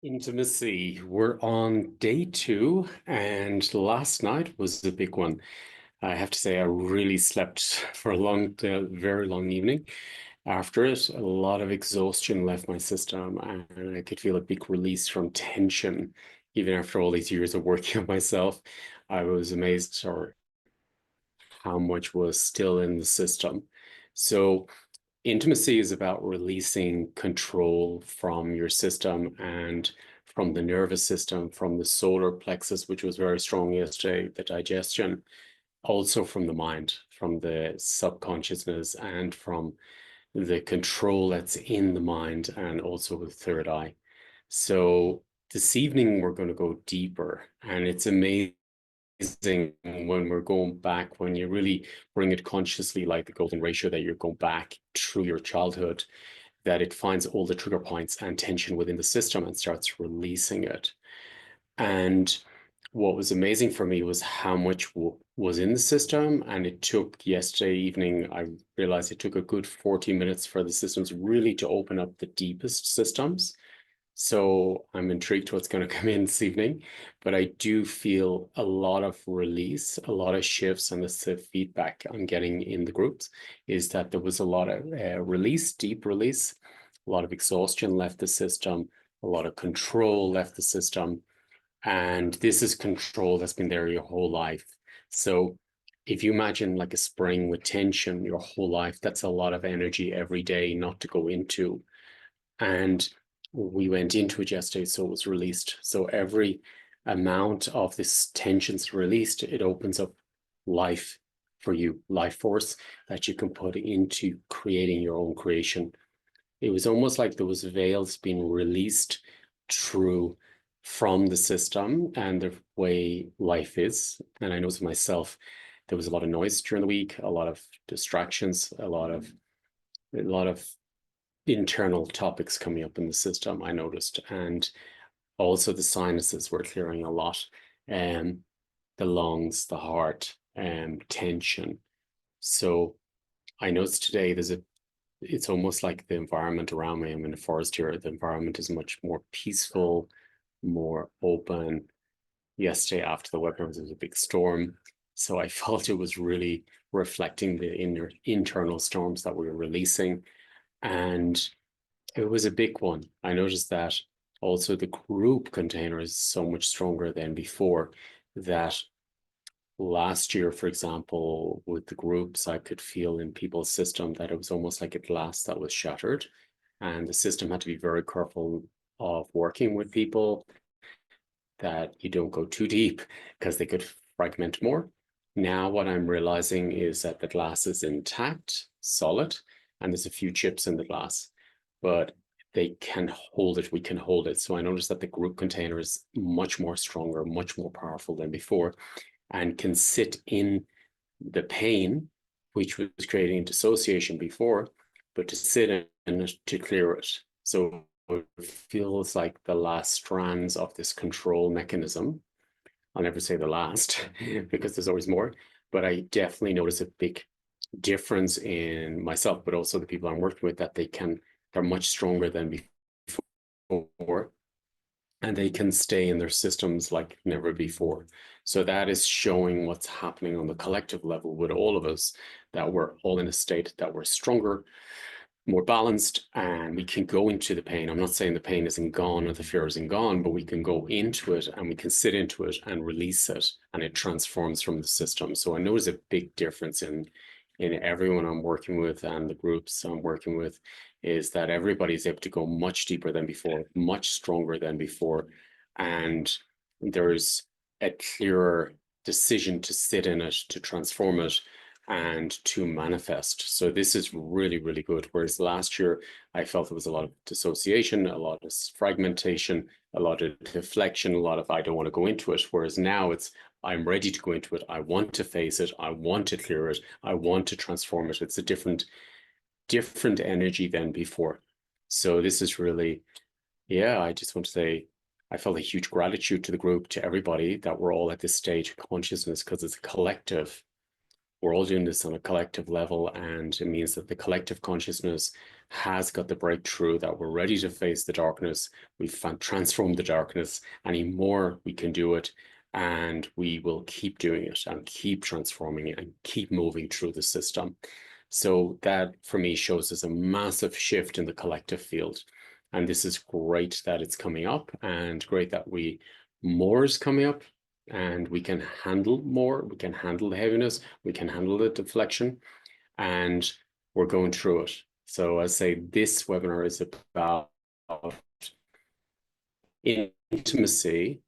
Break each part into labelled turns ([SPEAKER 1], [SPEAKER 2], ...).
[SPEAKER 1] Intimacy. We're on day two, and last night was a big one. I have to say, I really slept for very long evening. After it, a lot of exhaustion left my system, and I could feel a big release from tension. Even after all these years of working on myself, I was amazed or how much was still in the system. So, intimacy is about releasing control from your system and from the nervous system, from the solar plexus, which was very strong yesterday, the digestion, also from the mind, from the subconsciousness, and from the control that's in the mind, and also the third eye. So this evening, we're going to go deeper, and it's amazing when we're going back, when you really bring it consciously, like the golden ratio, that you're going back through your childhood, that it finds all the trigger points and tension within the system and starts releasing it. And what was amazing for me was how much was in the system. And it took yesterday evening, I realized it took a good 40 minutes for the systems really to open up the deepest systems. So I'm intrigued what's going to come in this evening, but I do feel a lot of release, a lot of shifts, and this feedback I'm getting in the groups is that there was a lot of release, deep release, a lot of exhaustion left the system, a lot of control left the system, and this is control that's been there your whole life. So if you imagine like a spring with tension your whole life, that's a lot of energy every day not to go into. And we went into it yesterday, so it was released. So every amount of this tension's released, it opens up life for you, life force that you can put into creating your own creation. It was almost like there was veils being released through from the system and the way life is. And I noticed myself, there was a lot of noise during the week, a lot of distractions, a lot of internal topics coming up in the system, I noticed. And also the sinuses were clearing a lot. And the lungs, the heart, and tension. So I noticed today it's almost like the environment around me. I'm in a forest here. The environment is much more peaceful, more open. Yesterday after the webinar, there was a big storm. So I felt it was really reflecting the internal storms that we were releasing. And it was a big one. I noticed that also the group container is so much stronger than before. That last year, for example, with the groups, I could feel in people's system that it was almost like a glass that was shattered. And the system had to be very careful of working with people, that you don't go too deep because they could fragment more. Now, what I'm realizing is that the glass is intact, solid, and there's a few chips in the glass, but they can hold it. We can hold it. So I noticed that the group container is much more stronger, much more powerful than before, and can sit in the pain, which was creating dissociation before, but to sit in it to clear it. So it feels like the last strands of this control mechanism. I'll never say the last because there's always more, but I definitely notice a big difference in myself, but also the people I'm working with, that they're much stronger than before, and they can stay in their systems like never before. So that is showing what's happening on the collective level with all of us, that we're all in a state that we're stronger, more balanced, and we can go into the pain. I'm not saying the pain isn't gone or the fear isn't gone, but we can go into it and we can sit into it and release it, and it transforms from the system. So I know there's a big difference in everyone I'm working with and the groups I'm working with, is that everybody's able to go much deeper than before, much stronger than before. And there's a clearer decision to sit in it, to transform it, and to manifest. So this is really, really good. Whereas last year, I felt there was a lot of dissociation, a lot of fragmentation, a lot of deflection, a lot of I don't want to go into it. Whereas now it's I'm ready to go into it. I want to face it. I want to clear it. I want to transform it. It's a different energy than before. So this is really, yeah, I just want to say I felt a huge gratitude to the group, to everybody, that we're all at this stage of consciousness, because it's a collective. We're all doing this on a collective level, and it means that the collective consciousness has got the breakthrough, that we're ready to face the darkness. We've transformed the darkness. Anymore, we can do it. And we will keep doing it and keep transforming it and keep moving through the system. So that, for me, shows us a massive shift in the collective field. And this is great that it's coming up, and great that more is coming up, and we can handle more. We can handle the heaviness. We can handle the deflection, and we're going through it. So I say this webinar is about intimacy,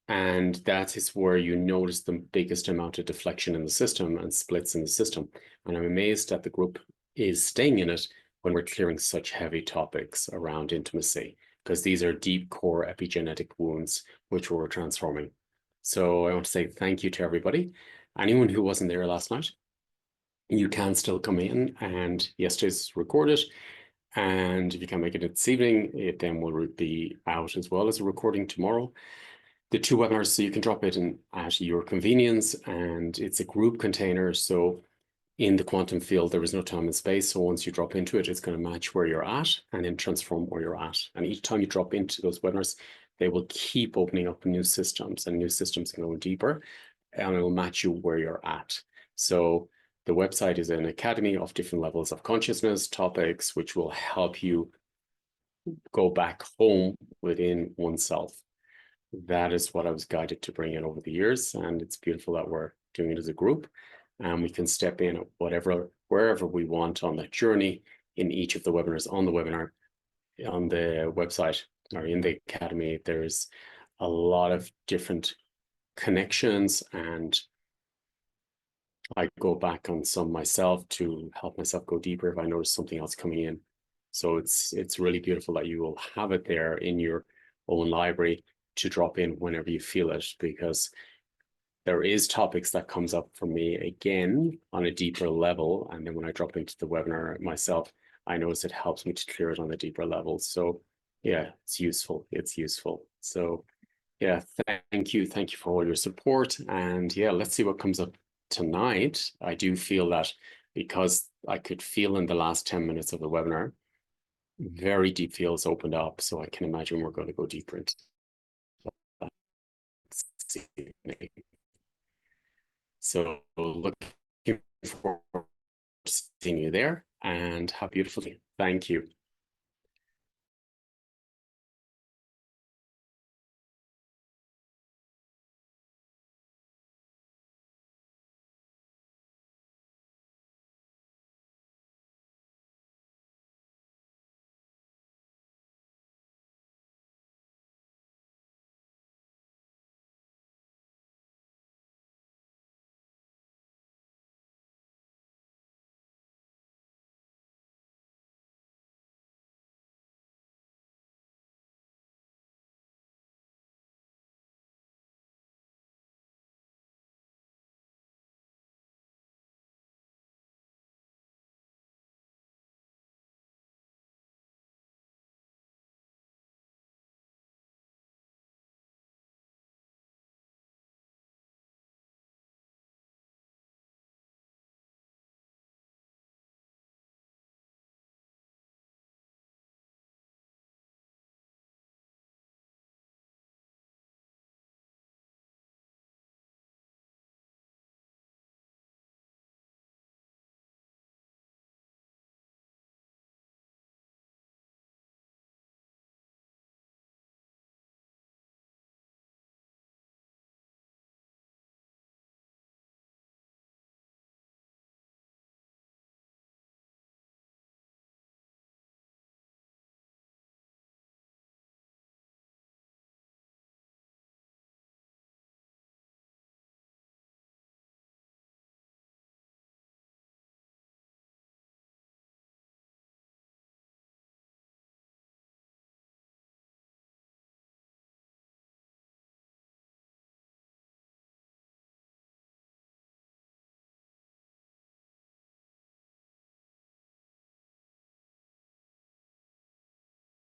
[SPEAKER 1] and that is where you notice the biggest amount of deflection in the system and splits in the system. And I'm amazed that the group is staying in it when we're clearing such heavy topics around intimacy, because these are deep core epigenetic wounds which we're transforming. So I want to say thank you to everybody. Anyone who wasn't there last night, you can still come in, and yesterday's recorded. And if you can't make it this evening, it then will be out as well as a recording tomorrow. The two webinars, so you can drop it in at your convenience, and it's a group container. So in the quantum field, there is no time and space. So once you drop into it, it's going to match where you're at and then transform where you're at. And each time you drop into those webinars, they will keep opening up new systems, and new systems can go deeper, and it will match you where you're at. So the website is an academy of different levels of consciousness, topics, which will help you go back home within oneself. That is what I was guided to bring in over the years. And it's beautiful that we're doing it as a group, and we can step in at wherever we want on that journey in each of the webinars. On the webinar, on the website, or in the academy, there's a lot of different connections, and I go back on some myself to help myself go deeper if I notice something else coming in. So it's really beautiful that you will have it there in your own library to drop in whenever you feel it, because there is topics that comes up for me again on a deeper level. And then when I drop into the webinar myself, I notice it helps me to clear it on a deeper level. So yeah, it's useful. It's useful. So yeah, thank you. Thank you for all your support. And yeah, let's see what comes up tonight. I do feel that, because I could feel in the last 10 minutes of the webinar, very deep fields opened up. So I can imagine we're going to go deeper into that this evening. So looking forward to seeing you there, and have a beautiful day. Thank you.